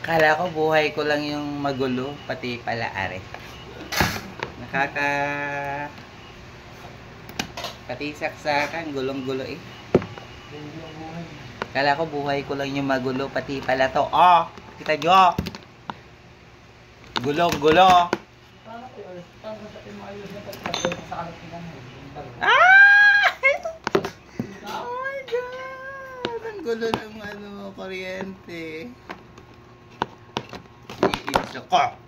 Kala ko buhay ko lang yung magulo, pati pala are. Pati saksakan, gulong-gulo eh. Kala ko buhay ko lang yung magulo, pati pala to. Oh! Kita nyo! Gulong-gulo! Ah! Oh my God! Ang gulo ng kuryente. Iinis ako.